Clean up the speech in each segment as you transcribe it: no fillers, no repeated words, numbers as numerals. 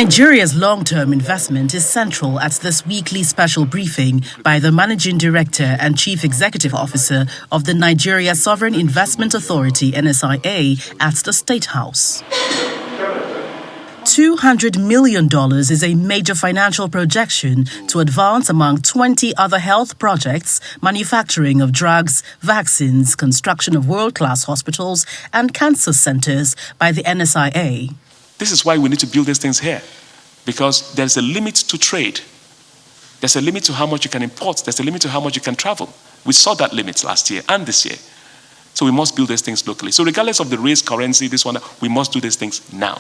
Nigeria's long-term investment is central at this weekly special briefing by the Managing Director and Chief Executive Officer of the Nigeria Sovereign Investment Authority (NSIA) at the State House. $200 million is a major financial projection to advance among 20 other health projects, manufacturing of drugs, vaccines, construction of world-class hospitals, and cancer centers by the NSIA. This is why we need to build these things here, because there's a limit to trade. There's a limit to how much you can import. There's a limit to how much you can travel. We saw that limit last year and this year. So we must build these things locally. So regardless of the raised currency, this one, we must do these things now.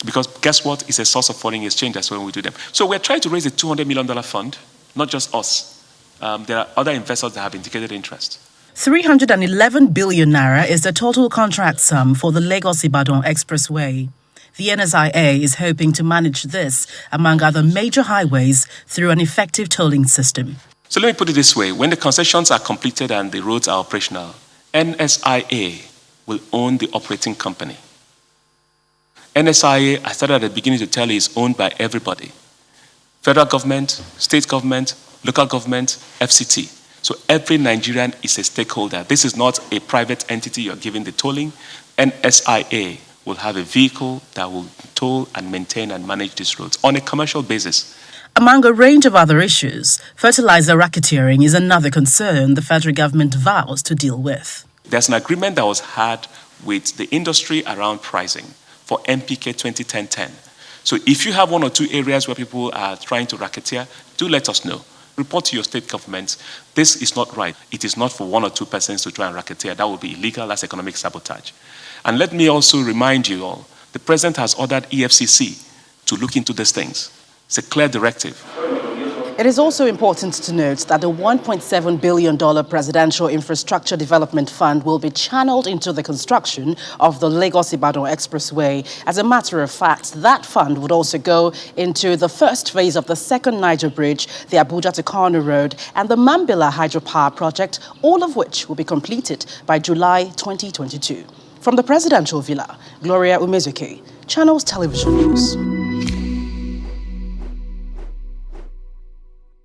Because guess what? It's a source of foreign exchange. That's when we do them. So we're trying to raise a $200 million fund, not just us. There are other investors that have indicated interest. 311 billion naira is the total contract sum for the Lagos-Ibadan Expressway. The NSIA is hoping to manage this, among other major highways, through an effective tolling system. So let me put it this way. When the concessions are completed and the roads are operational, NSIA will own the operating company. NSIA, I started at the beginning to tell you, is owned by everybody. Federal government, state government, local government, FCT. So every Nigerian is a stakeholder. This is not a private entity you're giving the tolling. NSIA will have a vehicle that will toll and maintain and manage these roads on a commercial basis. Among a range of other issues, fertilizer racketeering is another concern the federal government vows to deal with. There's an agreement that was had with the industry around pricing for NPK 2010-10. So if you have one or two areas where people are trying to racketeer, do let us know. Report to your state government. This is not right. It is not for one or two persons to try and racketeer. That would be illegal. That's economic sabotage. And let me also remind you all, the president has ordered EFCC to look into these things. It's a clear directive. It is also important to note that the $1.7 billion Presidential Infrastructure Development Fund will be channeled into the construction of the Lagos-Ibadan Expressway. As a matter of fact, that fund would also go into the first phase of the second Niger Bridge, the Abuja to Kano Road, and the Mambila Hydropower Project, all of which will be completed by July 2022. From the Presidential Villa, Gloria Umezuke, Channels Television News.